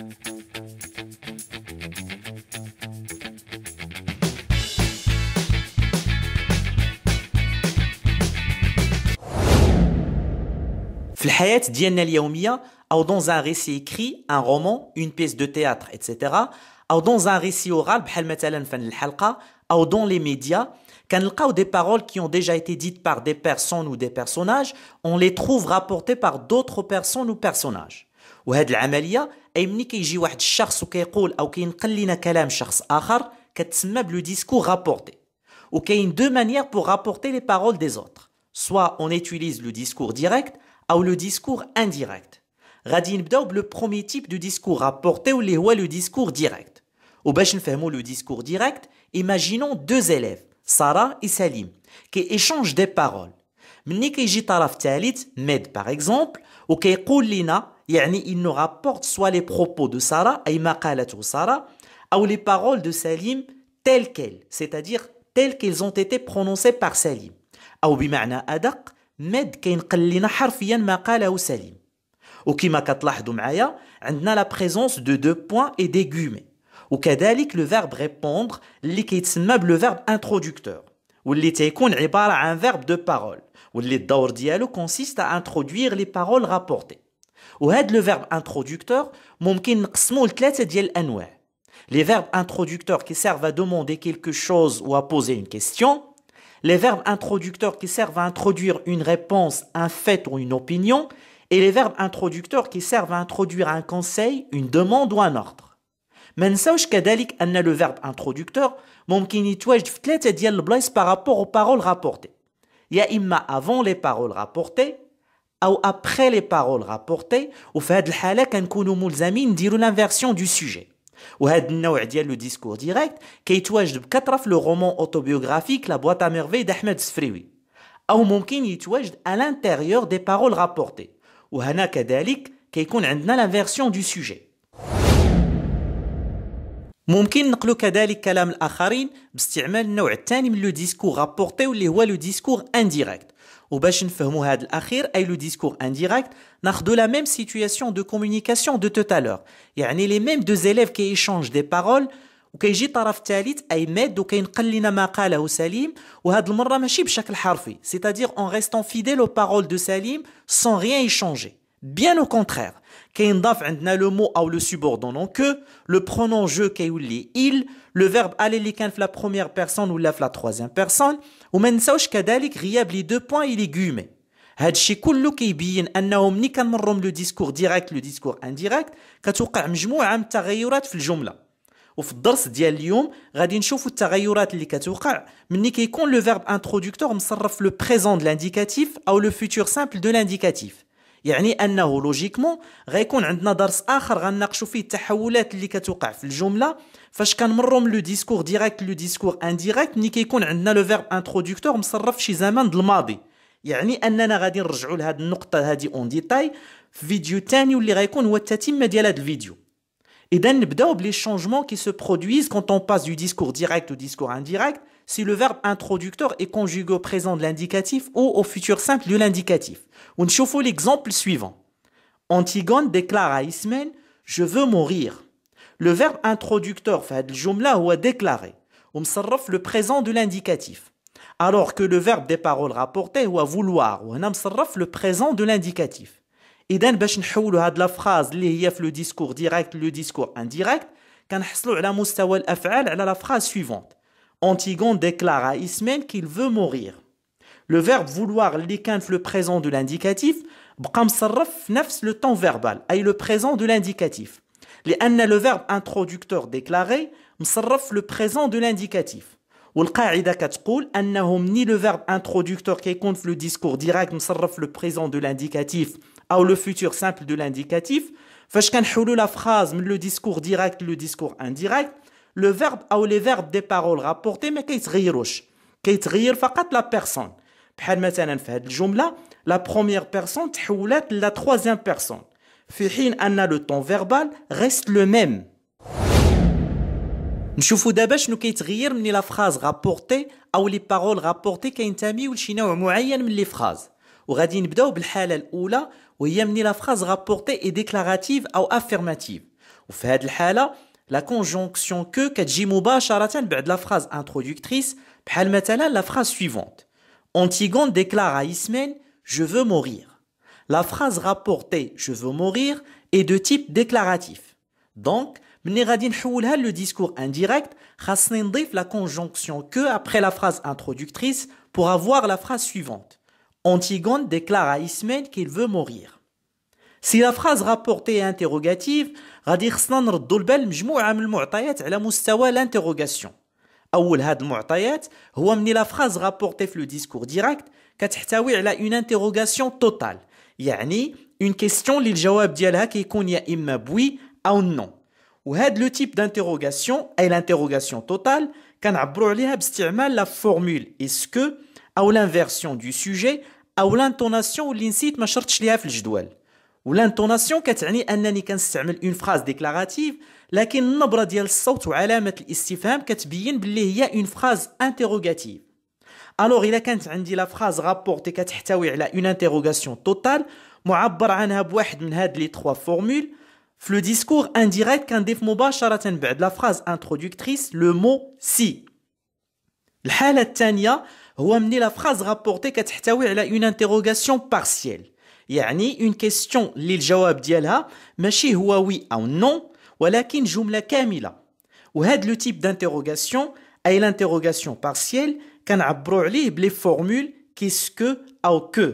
في الحياة ديالنا اليومية أو dans un récit écrit, un roman, une pièce de théâtre, etc. أو dans un récit oral بحال مثلا فن الحلقة أو dans les médias كنلقاو des paroles qui ont déjà été dites par des personnes ou des personnages, on les trouve rapportées par d'autres personnes ou personnages. وهاد العملية أي ملي كيجي واحد الشخص وكيقول أو كينقل لنا كلام شخص آخر كتسمى بلو discours rapporté. وكاين deux manières pour rapporter les paroles des autres. Soit on utilise le discours direct ou le discours indirect. غادي نبداو بلو premier type de discours rapporté واللي هو le discours direct. وباش نفهموا le discours direct, imaginons deux élèves, Sarah et Salim, qui échangent des paroles. مني كيجي طرف ثالث, Med par exemple, وكيقول لنا يعني il nous rapporte soit les propos de Sarah أي ما قالته سارة ou les paroles de Salim telles quelles, c'est-à-dire telles qu'elles ont été prononcées par Salim. أو بمعنى أدق مد كينقل لنا حرفيا ما قاله سليم. وكما كتلاحظوا معايا عندنا لا بريزونس دو دو بوين اي دي غومي. وكذلك لو فيرب ريبوندر اللي كيتسمى بلو فيرب انترودكتور واللي تيكون عباره عن فيرب دو بارول واللي الدور ديالو كونسيست ا انترودوير لي بارول رابورتي. وهاد لو فيرب انترودكتور ممكن نقسموه لثلاثه ديال الانواع. لي فيرب انترودكتور كي سيرف ا دوموندي كيلكو شوز ou à poser une question. Les verbes introducteurs qui servent à introduire une réponse, un fait ou une opinion, et les verbes introducteurs qui servent à introduire un conseil, une demande ou un ordre. ما نساوش كذلك أن le verbe introducteur ممكن يتواجد في ثلاثة ديال البلايص par rapport aux paroles rapportées. يا إما avant les paroles rapportées أو après les paroles rapportées وفي هذه الحالة كنكونوا ملزمين نديروا l'inversion du sujet. وهذا النوع ديال لو ديسكور ديريكت كيتواجد بكثره في لو رومان اوتوبيوغرافيك لا بواط ا ميرفي داحمد السفريوي او ممكن يتواجد à l'intérieur des paroles rapportées وهنا كذلك كيكون عندنا لا فيرسيون دو سوجي. ممكن نقلو كذلك كلام الاخرين باستعمال النوع الثاني من لو ديسكور رابورتي واللي هو لو ديسكور انديريكت. وباش نفهموا هذا الاخير اي لو ديسكور انديريكت ناخذوا la même situation de communication de tout à l'heure. يعني les mêmes deux élèves qui échangent des paroles وكيجي طرف ثالث اي مد وكينقل لنا ما قاله سليم وهاد المره ماشي بشكل حرفي, c'est-à-dire en restant fidèle aux paroles de Salim sans rien échanger. Bien au contraire, كينضاف عندنا le mot ou le subordonnant que, le pronom je كيولي il, le verbe aller اللي كان في la première personne ولا في la troisième personne, وما نساوش كذلك غياب لي دو بوين لي غومي. هادشي كله كيبين انه ملي كنمروا من لو ديسكور ديريكت لو ديسكور انديريكت كتوقع مجموعه من التغيرات في الجمله. وفي الدرس ديال اليوم غادي نشوفوا التغيرات اللي كتوقع ملي كيكون لو فيرب انترودكتور مصرف في لو بريزون دو لانديكاتيف او لو فيتور سامبل دو لانديكاتيف. يعني انه لوجيكمون غيكون عندنا درس اخر غنناقشوا فيه التحولات اللي كتوقع في الجمله فاش كنمروا من لو ديسكور ديريكت لو ديسكور انديريكت ملي كيكون عندنا لو فيرب انترودكتور مصرف في شي زمان د الماضي. يعني اننا غادي نرجعوا لهاد النقطه هذه اون ديتاي في فيديو ثاني واللي غيكون هو التتمه ديال هذا الفيديو. اذا نبداو بلي changements qui se produisent quand on passe du discours direct au discours indirect si le verbe introducteur est conjugué au présent de l'indicatif ou au futur simple de l'indicatif. ونشوفوا l'exemple suivant. Antigone déclare à Ismène je veux mourir. Le verbe introducteur في هذه الجمله هو déclarer ومصرف le présent de l'indicatif. Alors que le verbe des paroles rapportées هو vouloir وهنا مصرف le présent de l'indicatif. إذن باش نحولوا هاد لا فراز اللي هي في لو ديسكور ديريكت لو ديسكور انديريكت كنحصلوا على مستوى الأفعال على لا فراز suivante. Antigone déclare à Ismène qu'il veut mourir. Le verbe vouloir اللي كان في le présent de l'indicatif بقى مصرف في نفس le temps verbal أي le présent de l'indicatif. لأن le verbe introducteur déclarer مصرف في le présent de l'indicatif. والقاعدة كتقول أنه مني le verbe introducteur كيكون في le discours direct مصرف في le présent de l'indicatif أو le futur simple de l'indicatif فاش كنحولوا la phrase من le discours direct le discours indirect le verbe أو les verbes des paroles rapportées ما كيتغيروش كيتغير فقط la personne. بحال مثلا في هذه الجملة la première personne تحولت ل la troisième personne في حين أن le temps verbal reste le même. نشوفوا دابا شنو كيتغير من لا فراز رابورتي او لي بارول رابورتي كينتميو لشي نوع معين من لي فراز. وغادي نبداو بالحاله الاولى وهي من لا فراز رابورتي اي ديكلاراتيف او افيرماتيف. وفي هذه الحالة la conjonction que كتجي مباشرة بعد la phrase introductrice بحال مثلا la phrase suivante. Antigone déclare à Ismène je veux mourir. La phrase rapportée je veux mourir est de type déclaratif. Donc ملي غادي نحولها le discours indirect خاصني نضيف la conjonction que après la phrase introductrice pour avoir la phrase suivante. Antigone déclare à Ismène qu'il veut mourir. Si la phrase rapportée est interrogative, غادي خصنا نردوا البال مجموعة من المعطيات على مستوى l'interrogation. أول هاد المعطيات هو مني la phrase rapportée في le discours direct كتحتوي على une interrogation totale. يعني une question اللي الجواب ديالها كيكون يا إما بوي أو non. وهاد لو تيب d'interrogation أي l'interrogation totale كنعبروا عليها باستعمال la formule est-ce que أو l'inversion du sujet أو l'intonation اللي نسيت ما شرطش ليها في الجدول. والانتوناسيون كتعني انني كنستعمل اون فراز ديكلاراتيف لكن النبره ديال الصوت وعلامه الاستفهام كتبين باللي هي اون فراز انتروغاتيف. الوغ الا كانت عندي لا فراز رابورتي كتحتوي على اون انتروغاسيون توتال معبر عنها بواحد من هاد لي 3 فورمول في لو ديسكور انديريكت كنضيف مباشره بعد لا فراز انترودكتريس لو مو سي. الحاله الثانيه هو مني لا فراز رابورتي كتحتوي على اون انتروغاسيون بارسيال يعني une question اللي الجواب ديالها ماشي هو وي أو نون ولكن جملة كاملة. وهاد لو تيب d'interrogation أي l'interrogation partielle كنعبروا عليه بلي فورمول qu'est-ce que أو que.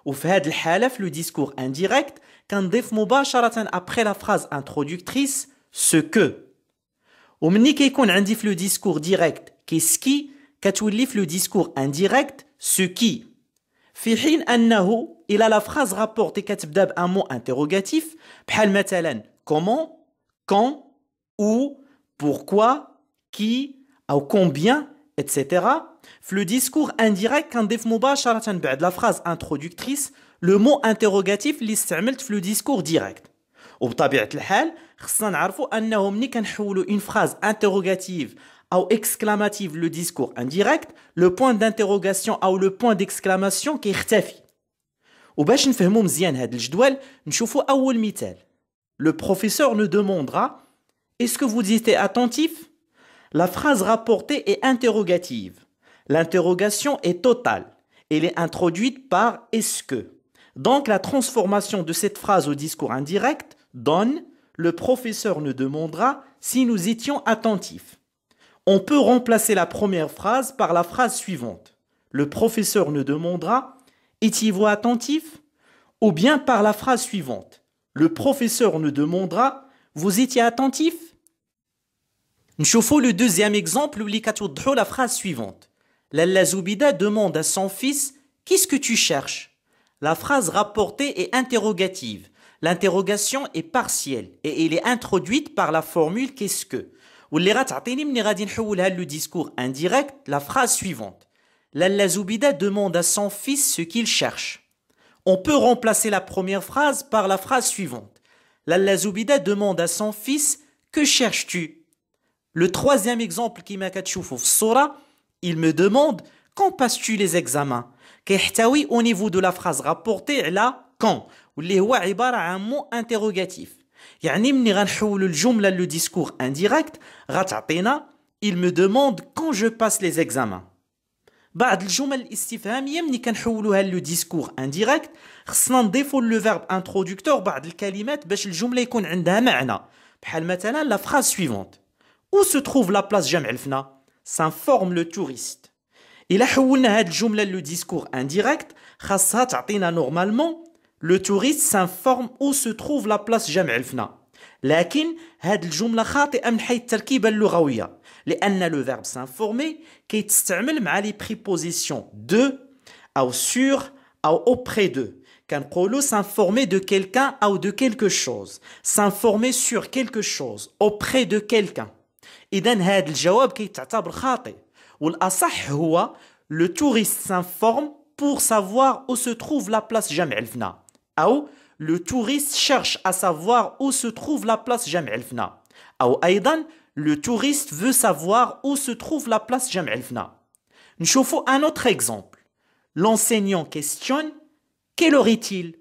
وفي هاد الحالة في لو ديسكور indirect كنضيف مباشرة après la phrase introductrice ce que. ومني كيكون عندي في لو ديسكور direct qu'est-ce qui كتولي في لو ديسكور indirect ce qui. في حين أنه إلى لا phrase rapportée كتبدا بان مو انتروغاتيف بحال مثلا comment, quand, où, pourquoi, qui أو combien, etc. في لو ديسكور indirect كنضيف مباشرة بعد لا phrase introductrice لو مو انتروغاتيف اللي استعملت في لو ديسكور ديريكت. وبطبيعة الحال خصنا نعرفوا أنه ملي كنحولوا une phrase interrogative أو exclamative le discours indirect le point d'interrogation أو le point d'exclamation كيختفي. وباش نفهموا مزيان هذا الجدول نشوفوا أول مثال. Le professeur nous demandera est-ce que vous étiez attentif? La phrase rapportée est interrogative. L'interrogation est totale. Elle est introduite par est-ce que. Donc la transformation de cette phrase au discours indirect donne le professeur nous demandera si nous étions attentifs. On peut remplacer la première phrase par la phrase suivante. Le professeur nous demandera étiez-vous attentif? Ou bien par la phrase suivante. Le professeur nous demandera vous étiez attentif? نشوفوا le deuxième exemple اللي كتوضحوا la phrase suivante. Lalla Zoubida demande à son fils qu'est-ce que tu cherches? La phrase rapportée est interrogative. L'interrogation est partielle et elle est introduite par la formule qu'est-ce que. واللي غتعطيني مني غادي نحولها لو ديسكور indirect la phrase suivante. Lalla Zoubida demande à son fils ce qu'il cherche. On peut remplacer la première phrase par la phrase suivante. Lalla Zoubida demande à son fils que cherches-tu? Le troisième exemple كيما كتشوفوا في الصورة il me demande quand passes-tu les examens. كيحتوي au niveau de la phrase rapportée على quand واللي هو عبارة عن مو interrogatif. يعني مني غنحولوا الجملة لو ديسكور indirect غتعطينا il me demande quand je passe les examens. بعض الجمل الاستفهامية مني كنحولوها لو ديسكور indirect خصنا نضيفوا لو فيرب انترودكتور بعض الكلمات باش الجملة يكون عندها معنى بحال مثلا la phrase suivante. Où se trouve la place جمع الفنا؟ s'informe le touriste. إلا حولنا هاد الجملة لو ديسكور indirect خاصها تعطينا نورمالمون le touriste s'informe où se trouve la place جمع الفنا. لكن هاد الجملة خاطئة من حيث التركيبة اللغوية لأن لو فيرب s'informer كيتستعمل مع لي بريبوزيسيون de أو sur أو auprès de. كنقولوا s'informer de quelqu'un أو de quelque chose. s'informer sur quelque chose auprès de quelqu'un. إذا هاد الجواب كيتعتبر خاطئ والأصح هو le touriste s'informe pour savoir où se trouve la place جمع الفنا أو le touriste cherche à savoir où se trouve la place جمع الفنا أو أيضا le touriste veut savoir où se trouve la place جمع الفنا. نشوفوا un autre exemple. L'enseignant questionne quelle heure est-il?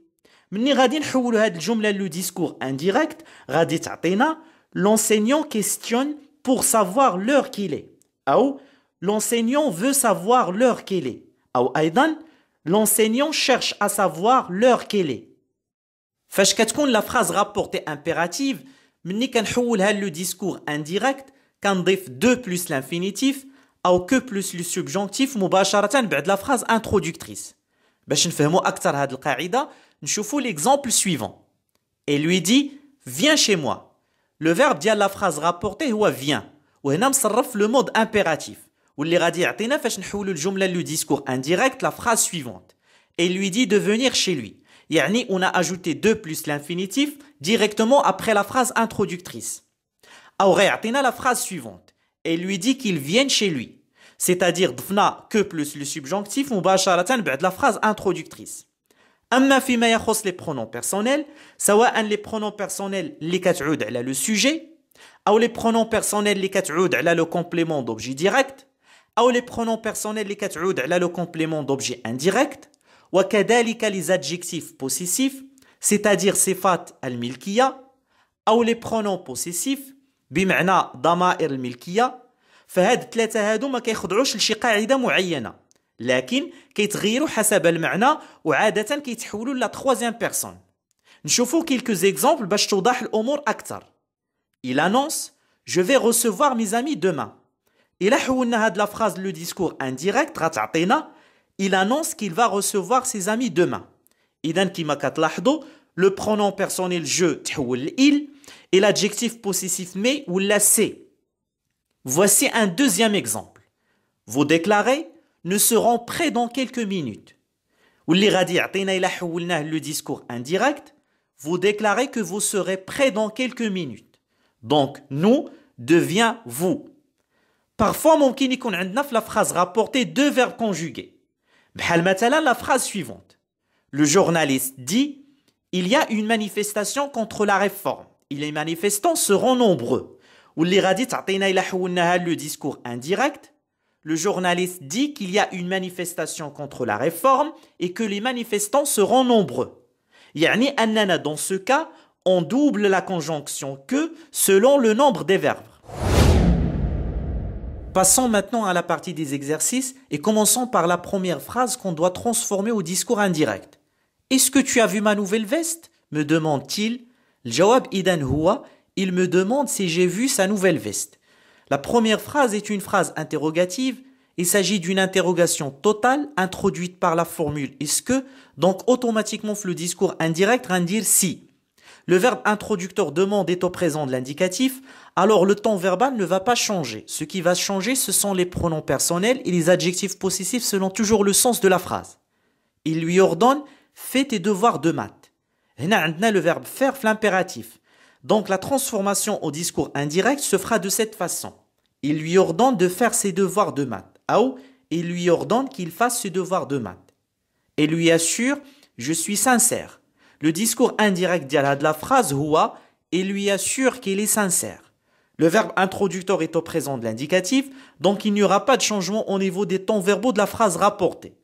مني غادي نحولوا هاد الجملة لو ديسكور indirect غادي تعطينا l'enseignant questionne pour savoir l'heure qu'il est أو l'enseignant veut savoir l'heure qu'il est أو أيضا l'enseignant cherche à savoir l'heure qu'il est. فاش كتكون لا فراز رابورتي امبيراتيف مني كنحولها لو ديسكور indirect كنضيف دو بلس l'infinitif أو que plus le subjonctif مباشرة بعد لا فراز introductrice. باش نفهموا أكثر هاد القاعدة نشوفوا l'exemple suivant. Et lui dit viens chez moi. Le verbe ديال لا فراز رابورتي هو viens وهنا مصرف le mode impératif واللي غادي يعطينا فاش نحولوا الجملة لو ديسكور indirect la phrase suivante. Et lui dit de venir chez lui. يعني on a ajouté 2 plus l'infinitif directement après la phrase introductrice. أو غيعطينا la phrase suivante. Et lui dit qu'il vienne chez lui. C'est-à-dire ضفنا que plus le subjonctif مباشرة بعد la phrase introductrice. أما فيما يخص les pronoms personnels سواء les pronoms personnels اللي كتعود على le sujet أو les pronoms personnels اللي كتعود على le complément d'objet direct أو les pronoms personnels اللي كتعود على le complément d'objet indirect وكذلك les adjectifs possessifs c'est-à-dire صفات الملكية أو les pronoms possessifs بمعنى ضمائر الملكية فهاد الثلاثة هادو ما كيخضعوش لشي قاعدة معينة لكن كيتغيروا حسب المعنى وعادة كيتحولوا لا troisième personne. نشوفوا quelques exemples باش توضح الأمور أكثر. Il annonce je vais recevoir mes amis demain. إلا حولنا هاد لا فراز لو ديسكور indirect غتعطينا il annonce qu'il va recevoir ses amis demain. إذا كما كتلاحظوا le pronom personnel je تحول ل il et l'adjectif possessif mais ولا c'est. Voici un deuxième exemple. Vous déclarez ne seront prêts dans quelques minutes. واللي غادي يعطينا إلا حولناه le discours indirect vous déclarez que vous serez prêts dans quelques minutes. Donc nous devient vous. Parfois ممكن يكون عندنا في la phrase rapportée deux verbes conjugués. بحال مثلا la phrase suivante. Le journaliste dit il y a une manifestation contre la réforme. Et les manifestants seront nombreux. واللي غادي تعطينا إلا حولناها le discours indirect. Le journaliste dit qu'il y a une manifestation contre la réforme et que les manifestants seront nombreux. يعني أننا dans ce cas on double la conjonction que selon le nombre des verbes. Passons maintenant à la partie des exercices et commençons par la première phrase qu'on doit transformer au discours indirect. Est-ce que tu as vu ma nouvelle veste? Me demande-t-il. الجواب إذن هو il me demande si j'ai vu sa nouvelle veste. La première phrase est une phrase interrogative. Il s'agit d'une interrogation totale introduite par la formule est-ce que, donc automatiquement le discours indirect va dire si. Le verbe introducteur demande est au présent de l'indicatif, alors le temps verbal ne va pas changer. Ce qui va changer, ce sont les pronoms personnels et les adjectifs possessifs selon toujours le sens de la phrase. Il lui ordonne fais tes devoirs de maths. هنا عندنا le verbe faire l'impératif. Donc la transformation au discours indirect se fera de cette façon. Il lui ordonne de faire ses devoirs de maths. Ou il lui ordonne qu'il fasse ses devoirs de maths. Et lui assure je suis sincère. Le discours indirect de la phrase huwa et lui assure qu'il est sincère. Le verbe introducteur est au présent de l'indicatif, donc il n'y aura pas de changement au niveau des temps verbaux de la phrase rapportée.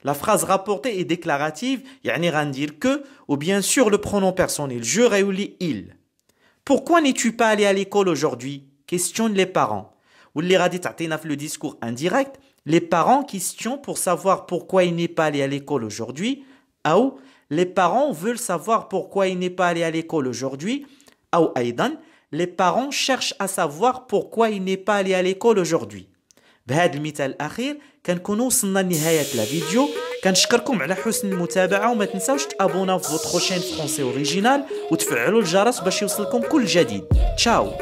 La phrase rapportée est déclarative, يعني غندير que, ou bien sûr le pronom personnel je réouli il. Pourquoi n'es-tu pas allé à l'école aujourd'hui? Questionnent les parents. واللي غادي تعطينا في le discours indirect, les parents questionnent pour savoir pourquoi il n'est pas allé à l'école aujourd'hui, ou les parents veulent savoir pourquoi il n'est pas allé à l'école aujourd'hui, ou أيضا les parents cherchent à savoir pourquoi il n'est pas allé à l'école aujourd'hui. بهذا المثال الأخير كنكونوا وصلنا لنهاية الفيديو. كنشكركم على حسن المتابعة وما تنساوش تابونا في فوتر شين فرونسي اوريجينال وتفعلوا الجرس باش يوصلكم كل جديد. تشاو.